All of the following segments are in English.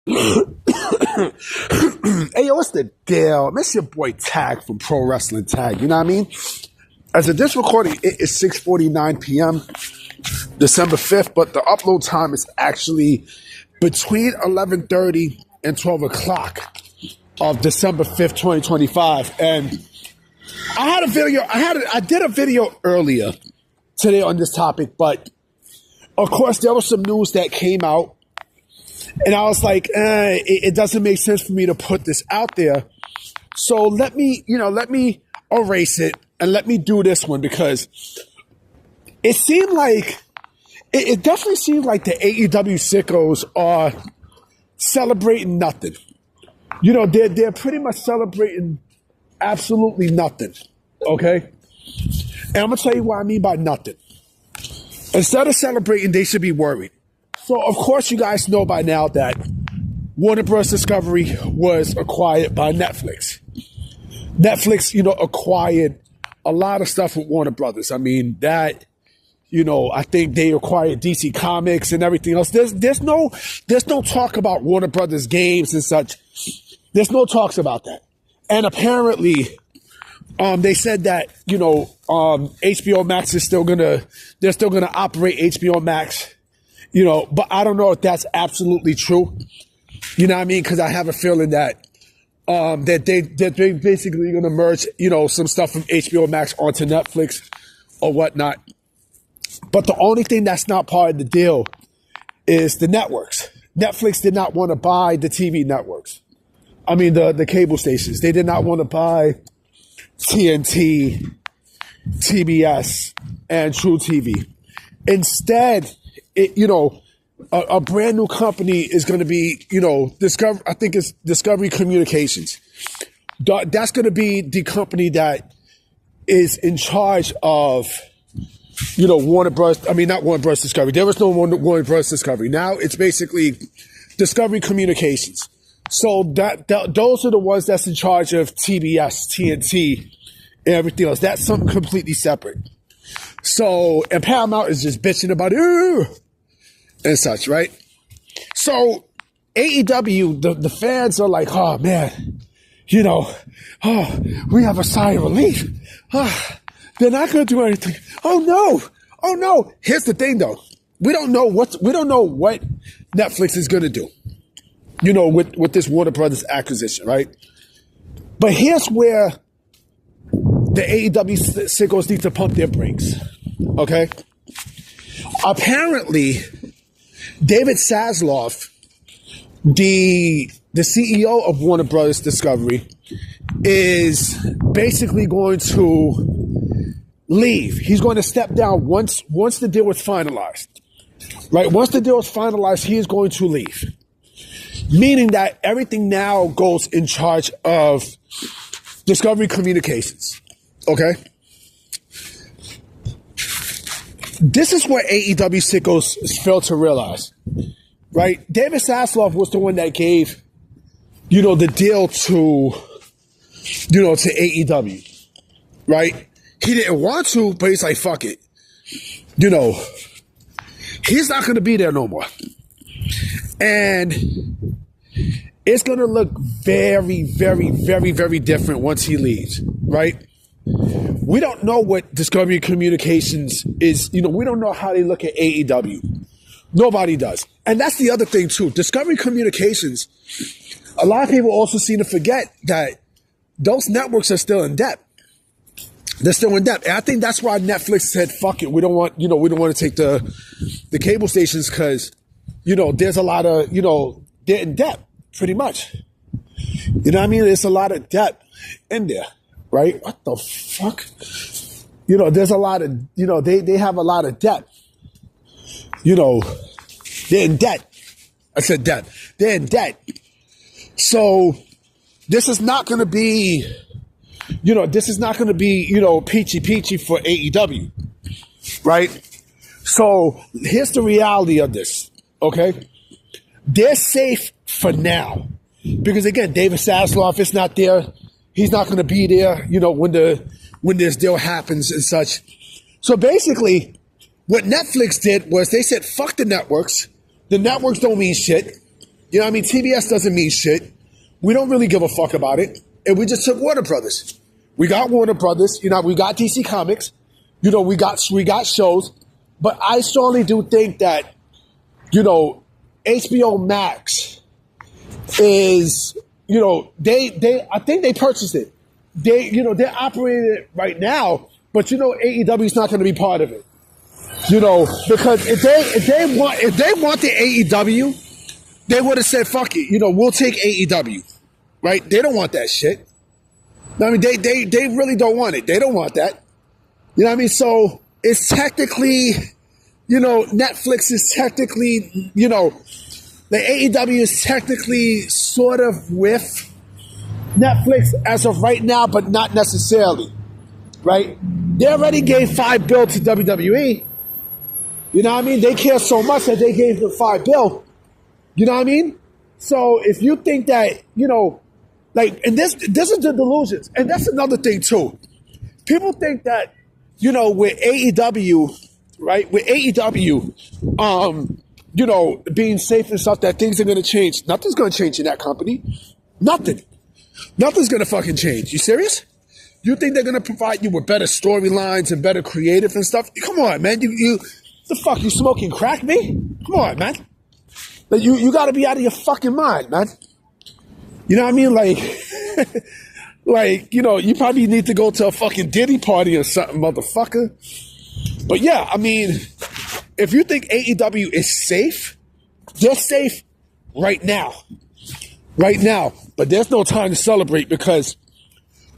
Hey, yo, what's the deal? It's your boy Tag from Pro Wrestling Tag. You know what I mean? As of this recording, it is 6:49 p.m. December 5th, but the upload time is actually between 11:30 and 12 o'clock of December 5th, 2025. And I did a video earlier today on this topic, but of course there was some news that came out. And I was like, it doesn't make sense for me to put this out there. So let me erase it and let me do this one because it seemed like, it definitely seems like the AEW sickos are celebrating nothing. You know, they're pretty much celebrating absolutely nothing. Okay? And I'm going to tell you what I mean by nothing. Instead of celebrating, they should be worried. So, of course, you guys know by now that Warner Bros. Discovery was acquired by Netflix. Netflix, acquired a lot of stuff with Warner Brothers. I mean, I think they acquired DC Comics and everything else. There's no talk about Warner Brothers games and such. There's no talks about that. And apparently, they said that, HBO Max they're still gonna operate HBO Max. But I don't know if that's absolutely true. You know what I mean? Because I have a feeling that they're basically going to merge, some stuff from HBO Max onto Netflix or whatnot. But the only thing that's not part of the deal is the networks. Netflix did not want to buy the TV networks. I mean, the cable stations. They did not want to buy TNT, TBS, and True TV. Instead, a brand new company is going to be, I think it's Discovery Communications. That's going to be the company that is in charge of, Warner Bros. I mean, not Warner Bros. Discovery. There was no Warner Bros. Discovery. Now it's basically Discovery Communications. So those are the ones that's in charge of TBS, TNT, and everything else. That's something completely separate. So, and Paramount is just bitching about it and such, right? So, AEW, the fans are like, oh man, we have a sigh of relief. They're not going to do anything. Oh no. Here's the thing though. We don't know what Netflix is going to do, with this Warner Brothers acquisition, right? But here's where the AEW sickos need to pump their brakes. Okay? Apparently, David Zaslav, the CEO of Warner Brothers Discovery, is basically going to leave. He's going to step down once the deal is finalized. Right? Once the deal is finalized, he is going to leave. Meaning that everything now goes in charge of Discovery Communications. Okay? This is what AEW sickos fail to realize, right? David Zaslav was the one that gave, the deal to AEW, right? He didn't want to, but he's like, fuck it. He's not going to be there no more. And it's going to look very, very, very, very different once he leaves, right? We don't know what Discovery Communications is. We don't know how they look at AEW. Nobody does. And that's the other thing, too. Discovery Communications, a lot of people also seem to forget that those networks are still in debt. They're still in debt. And I think that's why Netflix said, fuck it. We don't want to take the cable stations because, there's a lot of, they're in debt, pretty much. You know what I mean? There's a lot of debt in there. Right? What the fuck? There's a lot of, they have a lot of debt. They're in debt. I said debt. They're in debt. So this is not going to be, peachy for AEW. Right? So here's the reality of this. Okay? They're safe for now. Because again, David Zaslav is not there. He's not going to be there, when this deal happens and such. So basically, what Netflix did was they said, fuck the networks. The networks don't mean shit. You know what I mean? TBS doesn't mean shit. We don't really give a fuck about it. And we just took Warner Brothers. We got Warner Brothers. You know, we got DC Comics. You know, we got shows. But I strongly do think that, you know, HBO Max is, you know, I think they purchased it. They're operating it right now, but you know, AEW is not going to be part of it. You know, because if they want the AEW, they would have said, fuck it, you know, we'll take AEW. Right? They don't want that shit. I mean, they really don't want it. They don't want that. You know what I mean? So it's technically, you know, Netflix is technically, you know, the AEW is technically sort of with Netflix as of right now, but not necessarily. Right? They already gave $5 billion to WWE. You know what I mean? They care so much that they gave them $5 billion. You know what I mean? So if you think that, you know, like, and this is the delusions. And that's another thing too. People think that, you know, with AEW, right? With AEW, you know, being safe and stuff, that things are going to change. Nothing's going to change in that company. Nothing. Nothing's going to fucking change. You serious? You think they're going to provide you with better storylines and better creative and stuff? Come on, man. You the fuck, you smoking crack, me? Come on, man. Like, you got to be out of your fucking mind, man. You know what I mean? Like, like, you know, you probably need to go to a fucking Diddy party or something, motherfucker. But yeah, I mean, if you think AEW is safe, they're safe right now. Right now. But there's no time to celebrate because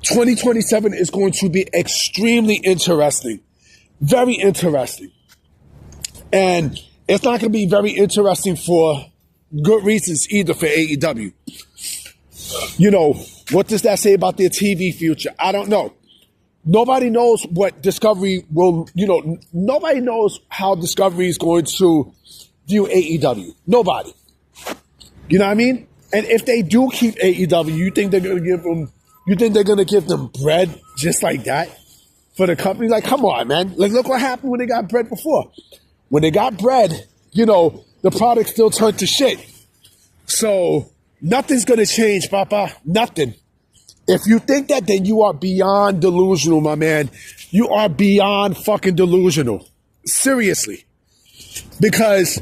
2027 is going to be extremely interesting. Very interesting. And it's not going to be very interesting for good reasons either for AEW. You know, what does that say about their TV future? I don't know. Nobody knows what Discovery will, you know, nobody knows how Discovery is going to view AEW. Nobody. You know what I mean? And if they do keep AEW, you think they're going to give them bread just like that for the company? Like, come on, man. Like, look what happened when they got bread before. When they got bread, you know, the product still turned to shit. So nothing's going to change, Papa. Nothing. If you think that, then you are beyond delusional, my man. You are beyond fucking delusional. Seriously. Because,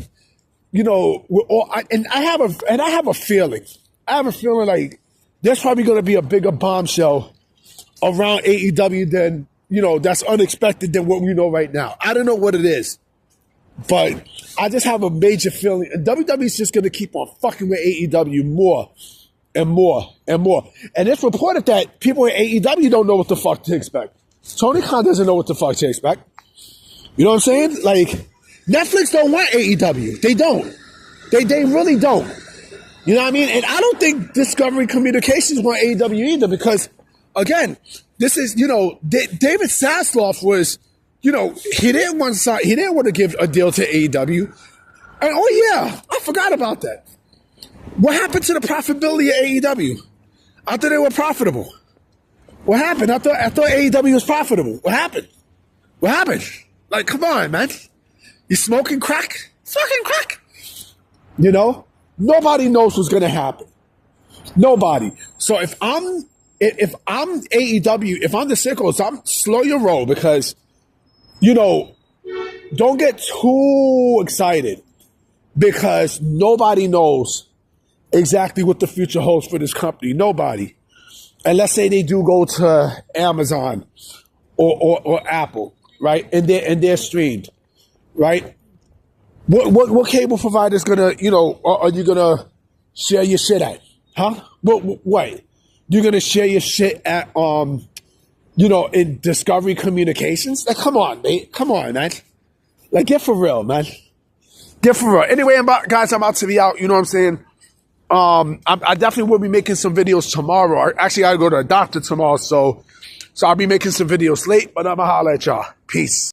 you know, I have a feeling. I have a feeling like there's probably going to be a bigger bombshell around AEW than, you know, that's unexpected than what we know right now. I don't know what it is. But I just have a major feeling. And WWE is just going to keep on fucking with AEW more and more and more. And it's reported that people in AEW don't know what the fuck to expect. Tony Khan doesn't know what the fuck to expect. You know what I'm saying? Like, Netflix don't want AEW. They don't. They really don't. You know what I mean? And I don't think Discovery Communications want AEW either because, again, this is, you know, David Zasloff was, you know, he didn't want to give a deal to AEW. And oh yeah, I forgot about that. What happened to the profitability of AEW? I thought they were profitable. What happened? I thought AEW was profitable. What happened? What happened? Like, come on, man. You smoking crack? Fucking crack. You know? Nobody knows what's gonna happen. Nobody. So if I'm AEW, if I'm the Sickles, I'm slow your roll because, you know, don't get too excited because nobody knows exactly what the future holds for this company. Nobody. And let's say they do go to Amazon or Apple, right? And they're streamed, right? What cable provider is gonna, you know, are you gonna share your shit at? Huh? What? You're gonna share your shit at you know, in Discovery Communications? Like, come on, mate. Come on, man. Like, get for real, man. Get for real. Anyway, I'm about to be out. You know what I'm saying? I definitely will be making some videos tomorrow. Actually, I go to a doctor tomorrow, so I'll be making some videos late, but I'm gonna holler at y'all. Peace.